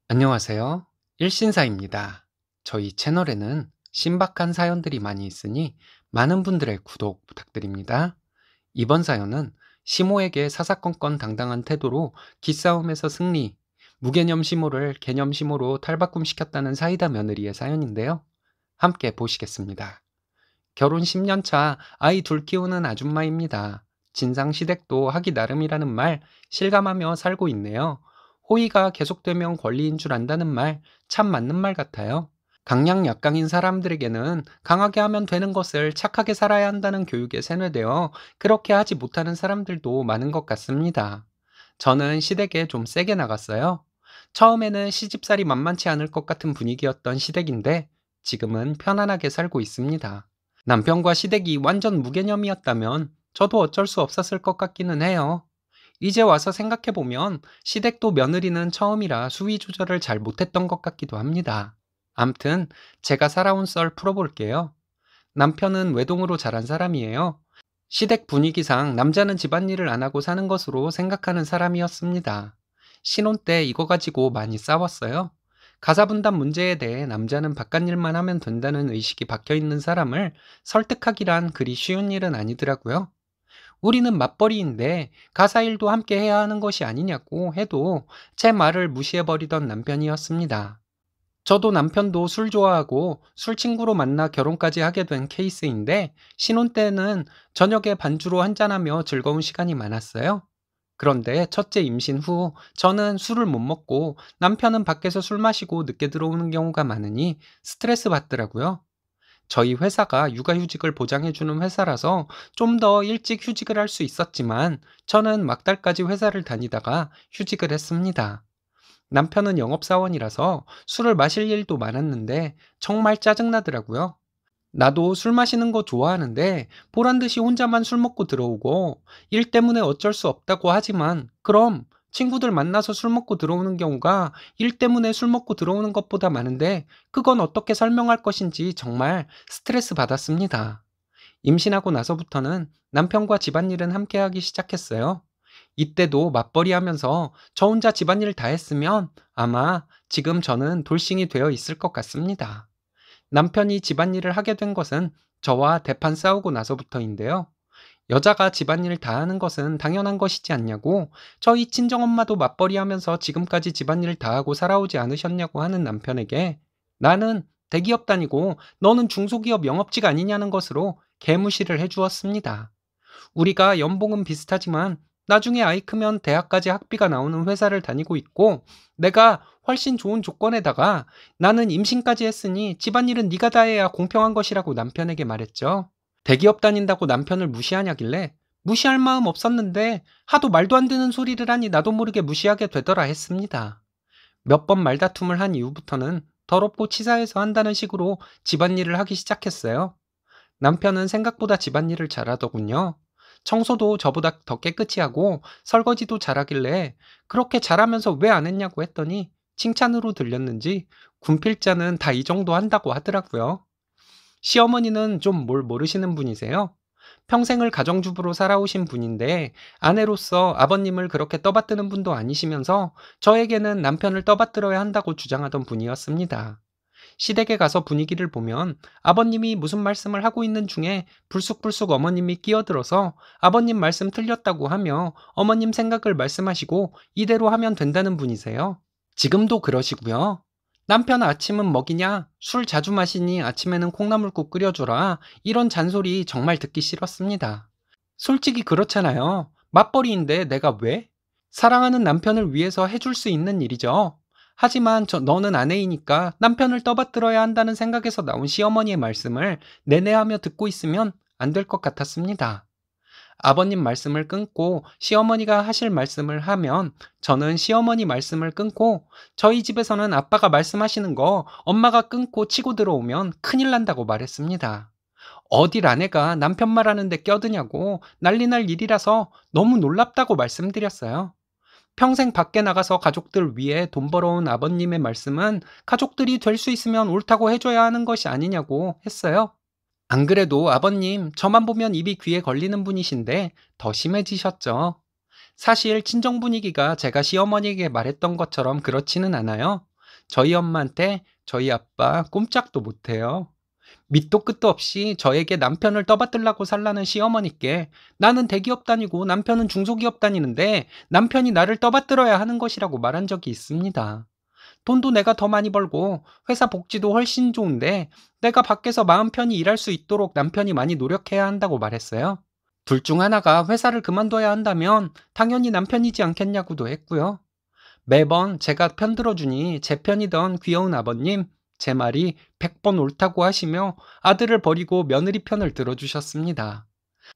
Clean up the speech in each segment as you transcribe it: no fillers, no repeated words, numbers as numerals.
안녕하세요. 일신사입니다. 저희 채널에는 신박한 사연들이 많이 있으니 많은 분들의 구독 부탁드립니다. 이번 사연은 시모에게 사사건건 당당한 태도로 기싸움에서 승리, 무개념 시모를 개념 시모로 탈바꿈시켰다는 사이다 며느리의 사연인데요. 함께 보시겠습니다. 결혼 10년 차 아이 둘 키우는 아줌마입니다. 진상시댁도 하기 나름이라는 말 실감하며 살고 있네요. 호의가 계속되면 권리인 줄 안다는 말 참 맞는 말 같아요. 강약 약강인 사람들에게는 강하게 하면 되는 것을 착하게 살아야 한다는 교육에 세뇌되어 그렇게 하지 못하는 사람들도 많은 것 같습니다. 저는 시댁에 좀 세게 나갔어요. 처음에는 시집살이 만만치 않을 것 같은 분위기였던 시댁인데 지금은 편안하게 살고 있습니다. 남편과 시댁이 완전 무개념이었다면 저도 어쩔 수 없었을 것 같기는 해요. 이제 와서 생각해보면 시댁도 며느리는 처음이라 수위 조절을 잘 못했던 것 같기도 합니다. 암튼 제가 살아온 썰 풀어볼게요. 남편은 외동으로 자란 사람이에요. 시댁 분위기상 남자는 집안일을 안 하고 사는 것으로 생각하는 사람이었습니다. 신혼 때 이거 가지고 많이 싸웠어요. 가사분담 문제에 대해 남자는 바깥일만 하면 된다는 의식이 박혀 있는 사람을 설득하기란 그리 쉬운 일은 아니더라고요. 우리는 맞벌이인데 가사 일도 함께 해야 하는 것이 아니냐고 해도 제 말을 무시해버리던 남편이었습니다. 저도 남편도 술 좋아하고 술 친구로 만나 결혼까지 하게 된 케이스인데 신혼 때는 저녁에 반주로 한잔하며 즐거운 시간이 많았어요. 그런데 첫째 임신 후 저는 술을 못 먹고 남편은 밖에서 술 마시고 늦게 들어오는 경우가 많으니 스트레스 받더라고요. 저희 회사가 육아휴직을 보장해주는 회사라서 좀 더 일찍 휴직을 할 수 있었지만 저는 막달까지 회사를 다니다가 휴직을 했습니다. 남편은 영업사원이라서 술을 마실 일도 많았는데 정말 짜증나더라고요. 나도 술 마시는 거 좋아하는데 보란 듯이 혼자만 술 먹고 들어오고 일 때문에 어쩔 수 없다고 하지만 그럼 친구들 만나서 술 먹고 들어오는 경우가 일 때문에 술 먹고 들어오는 것보다 많은데 그건 어떻게 설명할 것인지 정말 스트레스 받았습니다. 임신하고 나서부터는 남편과 집안일은 함께 하기 시작했어요. 이때도 맞벌이 하면서 저 혼자 집안일 다 했으면 아마 지금 저는 돌싱이 되어 있을 것 같습니다. 남편이 집안일을 하게 된 것은 저와 대판 싸우고 나서부터인데요. 여자가 집안일 다 하는 것은 당연한 것이지 않냐고 저희 친정엄마도 맞벌이 하면서 지금까지 집안일 다 하고 살아오지 않으셨냐고 하는 남편에게 나는 대기업 다니고 너는 중소기업 영업직 아니냐는 것으로 개무시를 해주었습니다. 우리가 연봉은 비슷하지만 나중에 아이 크면 대학까지 학비가 나오는 회사를 다니고 있고 내가 훨씬 좋은 조건에다가 나는 임신까지 했으니 집안일은 네가 다 해야 공평한 것이라고 남편에게 말했죠. 대기업 다닌다고 남편을 무시하냐길래 무시할 마음 없었는데 하도 말도 안 되는 소리를 하니 나도 모르게 무시하게 되더라 했습니다. 몇 번 말다툼을 한 이후부터는 더럽고 치사해서 한다는 식으로 집안일을 하기 시작했어요. 남편은 생각보다 집안일을 잘하더군요. 청소도 저보다 더 깨끗이 하고 설거지도 잘하길래 그렇게 잘하면서 왜 안 했냐고 했더니 칭찬으로 들렸는지 군필자는 다 이 정도 한다고 하더라고요. 시어머니는 좀 뭘 모르시는 분이세요? 평생을 가정주부로 살아오신 분인데 아내로서 아버님을 그렇게 떠받드는 분도 아니시면서 저에게는 남편을 떠받들어야 한다고 주장하던 분이었습니다. 시댁에 가서 분위기를 보면 아버님이 무슨 말씀을 하고 있는 중에 불쑥불쑥 어머님이 끼어들어서 아버님 말씀 틀렸다고 하며 어머님 생각을 말씀하시고 이대로 하면 된다는 분이세요. 지금도 그러시고요. 남편 아침은 먹이냐? 술 자주 마시니 아침에는 콩나물국 끓여줘라. 이런 잔소리 정말 듣기 싫었습니다. 솔직히 그렇잖아요. 맞벌이인데 내가 왜? 사랑하는 남편을 위해서 해줄 수 있는 일이죠. 하지만 너는 아내이니까 남편을 떠받들어야 한다는 생각에서 나온 시어머니의 말씀을 내내하며 듣고 있으면 안 될 것 같았습니다. 아버님 말씀을 끊고 시어머니가 하실 말씀을 하면 저는 시어머니 말씀을 끊고 저희 집에서는 아빠가 말씀하시는 거 엄마가 끊고 치고 들어오면 큰일 난다고 말했습니다. 어딜 아내가 남편 말하는데 껴드냐고 난리 날 일이라서 너무 놀랍다고 말씀드렸어요. 평생 밖에 나가서 가족들 위해 돈 벌어온 아버님의 말씀은 가족들이 될 수 있으면 옳다고 해줘야 하는 것이 아니냐고 했어요. 안 그래도 아버님 저만 보면 입이 귀에 걸리는 분이신데 더 심해지셨죠. 사실 친정 분위기가 제가 시어머니에게 말했던 것처럼 그렇지는 않아요. 저희 엄마한테 저희 아빠 꼼짝도 못해요. 밑도 끝도 없이 저에게 남편을 떠받들라고 살라는 시어머니께 나는 대기업 다니고 남편은 중소기업 다니는데 남편이 나를 떠받들어야 하는 것이라고 말한 적이 있습니다. 돈도 내가 더 많이 벌고 회사 복지도 훨씬 좋은데 내가 밖에서 마음 편히 일할 수 있도록 남편이 많이 노력해야 한다고 말했어요. 둘 중 하나가 회사를 그만둬야 한다면 당연히 남편이지 않겠냐고도 했고요. 매번 제가 편들어주니 제 편이던 귀여운 아버님, 제 말이 100번 옳다고 하시며 아들을 버리고 며느리 편을 들어주셨습니다.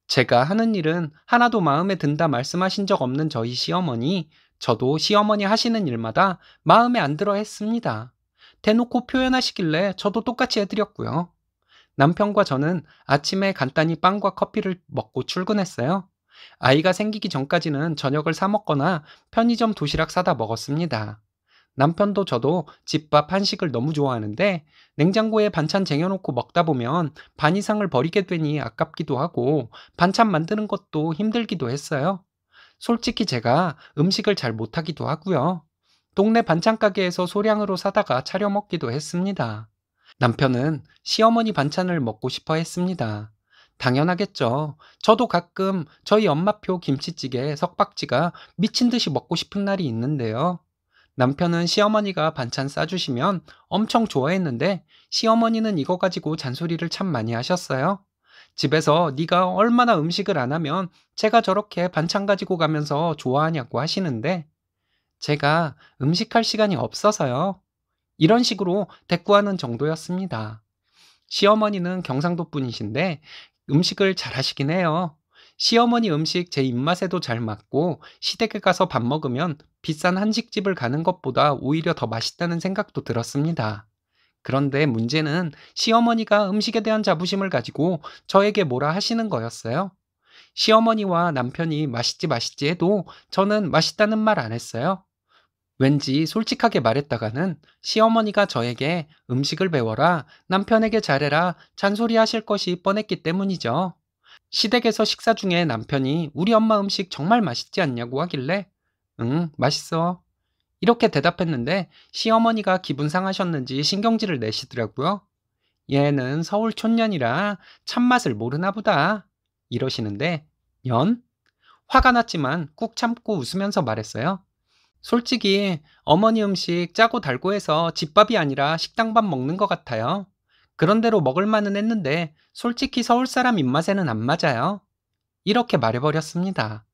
제가 하는 일은 하나도 마음에 든다 말씀하신 적 없는 저희 시어머니, 저도 시어머니 하시는 일마다 마음에 안 들어 했습니다. 대놓고 표현하시길래 저도 똑같이 해드렸고요. 남편과 저는 아침에 간단히 빵과 커피를 먹고 출근했어요. 아이가 생기기 전까지는 저녁을 사 먹거나 편의점 도시락 사다 먹었습니다. 남편도 저도 집밥 한식을 너무 좋아하는데 냉장고에 반찬 쟁여놓고 먹다 보면 반 이상을 버리게 되니 아깝기도 하고 반찬 만드는 것도 힘들기도 했어요. 솔직히 제가 음식을 잘 못하기도 하고요. 동네 반찬 가게에서 소량으로 사다가 차려 먹기도 했습니다. 남편은 시어머니 반찬을 먹고 싶어 했습니다. 당연하겠죠. 저도 가끔 저희 엄마표 김치찌개, 석박지가 미친 듯이 먹고 싶은 날이 있는데요. 남편은 시어머니가 반찬 싸주시면 엄청 좋아했는데 시어머니는 이거 가지고 잔소리를 참 많이 하셨어요. 집에서 네가 얼마나 음식을 안 하면 제가 저렇게 반찬 가지고 가면서 좋아하냐고 하시는데 제가 음식할 시간이 없어서요. 이런 식으로 대꾸하는 정도였습니다. 시어머니는 경상도 분이신데 음식을 잘 하시긴 해요. 시어머니 음식 제 입맛에도 잘 맞고 시댁에 가서 밥 먹으면 비싼 한식집을 가는 것보다 오히려 더 맛있다는 생각도 들었습니다. 그런데 문제는 시어머니가 음식에 대한 자부심을 가지고 저에게 뭐라 하시는 거였어요. 시어머니와 남편이 맛있지 맛있지 해도 저는 맛있다는 말 안 했어요. 왠지 솔직하게 말했다가는 시어머니가 저에게 음식을 배워라, 남편에게 잘해라, 잔소리 하실 것이 뻔했기 때문이죠. 시댁에서 식사 중에 남편이 우리 엄마 음식 정말 맛있지 않냐고 하길래, 응, 맛있어. 이렇게 대답했는데 시어머니가 기분 상하셨는지 신경질을 내시더라고요. 얘는 서울 촌년이라 참맛을 모르나 보다. 이러시는데, 연? 화가 났지만 꾹 참고 웃으면서 말했어요. 솔직히 어머니 음식 짜고 달고 해서 집밥이 아니라 식당밥 먹는 것 같아요. 그런 대로 먹을 만은 했는데 솔직히 서울 사람 입맛에는 안 맞아요. 이렇게 말해버렸습니다.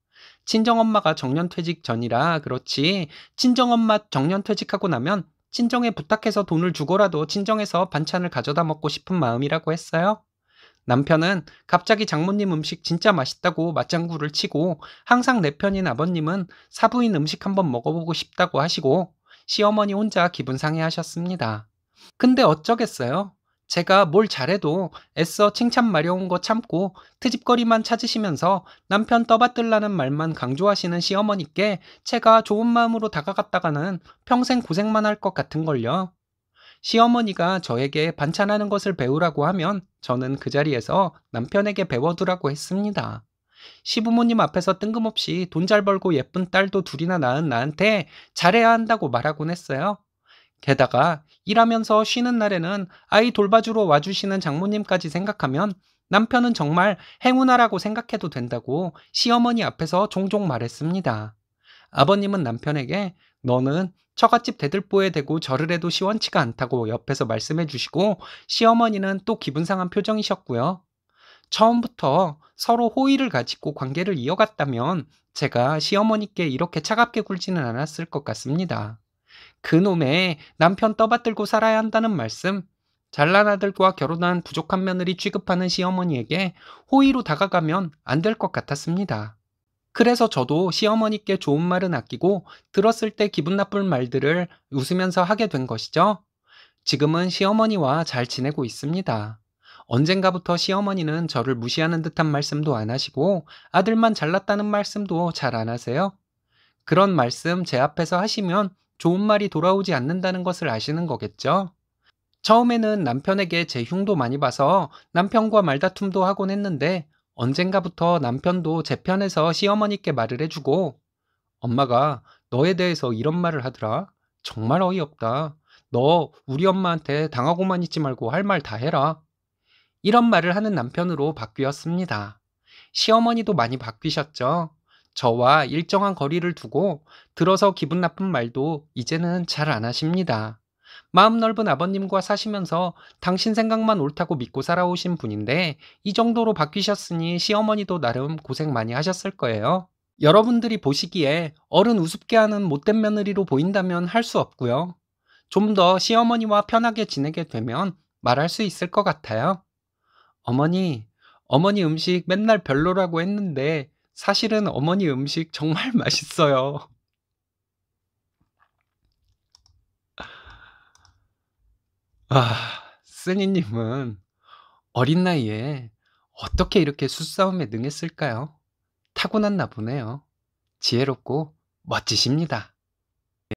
친정엄마가 정년퇴직 전이라 그렇지 친정엄마 정년퇴직하고 나면 친정에 부탁해서 돈을 주고라도 친정에서 반찬을 가져다 먹고 싶은 마음이라고 했어요. 남편은 갑자기 장모님 음식 진짜 맛있다고 맞장구를 치고 항상 내 편인 아버님은 사부인 음식 한번 먹어보고 싶다고 하시고 시어머니 혼자 기분 상해 하셨습니다. 근데 어쩌겠어요? 제가 뭘 잘해도 애써 칭찬 마려운 거 참고 트집거리만 찾으시면서 남편 떠받들라는 말만 강조하시는 시어머니께 제가 좋은 마음으로 다가갔다가는 평생 고생만 할 것 같은걸요. 시어머니가 저에게 반찬하는 것을 배우라고 하면 저는 그 자리에서 남편에게 배워두라고 했습니다. 시부모님 앞에서 뜬금없이 돈 잘 벌고 예쁜 딸도 둘이나 낳은 나한테 잘해야 한다고 말하곤 했어요. 게다가 일하면서 쉬는 날에는 아이 돌봐주러 와주시는 장모님까지 생각하면 남편은 정말 행운아라고 생각해도 된다고 시어머니 앞에서 종종 말했습니다. 아버님은 남편에게 너는 처갓집 대들보에 대고 절을 해도 시원치가 않다고 옆에서 말씀해 주시고 시어머니는 또 기분 상한 표정이셨고요. 처음부터 서로 호의를 가지고 관계를 이어갔다면 제가 시어머니께 이렇게 차갑게 굴지는 않았을 것 같습니다. 그놈의 남편 떠받들고 살아야 한다는 말씀, 잘난 아들과 결혼한 부족한 며느리 취급하는 시어머니에게 호의로 다가가면 안 될 것 같았습니다. 그래서 저도 시어머니께 좋은 말은 아끼고 들었을 때 기분 나쁜 말들을 웃으면서 하게 된 것이죠. 지금은 시어머니와 잘 지내고 있습니다. 언젠가부터 시어머니는 저를 무시하는 듯한 말씀도 안 하시고 아들만 잘났다는 말씀도 잘 안 하세요. 그런 말씀 제 앞에서 하시면 좋은 말이 돌아오지 않는다는 것을 아시는 거겠죠? 처음에는 남편에게 제 흉도 많이 봐서 남편과 말다툼도 하곤 했는데 언젠가부터 남편도 제 편에서 시어머니께 말을 해주고 엄마가 너에 대해서 이런 말을 하더라. 정말 어이없다. 너 우리 엄마한테 당하고만 있지 말고 할 말 다 해라. 이런 말을 하는 남편으로 바뀌었습니다. 시어머니도 많이 바뀌셨죠? 저와 일정한 거리를 두고 들어서 기분 나쁜 말도 이제는 잘 안 하십니다. 마음 넓은 아버님과 사시면서 당신 생각만 옳다고 믿고 살아오신 분인데 이 정도로 바뀌셨으니 시어머니도 나름 고생 많이 하셨을 거예요. 여러분들이 보시기에 어른 우습게 하는 못된 며느리로 보인다면 할 수 없고요. 좀 더 시어머니와 편하게 지내게 되면 말할 수 있을 것 같아요. 어머니, 어머니 음식 맨날 별로라고 했는데 사실은 어머니 음식 정말 맛있어요. 쓰니님은 어린 나이에 어떻게 이렇게 수싸움에 능했을까요? 타고났나 보네요. 지혜롭고 멋지십니다.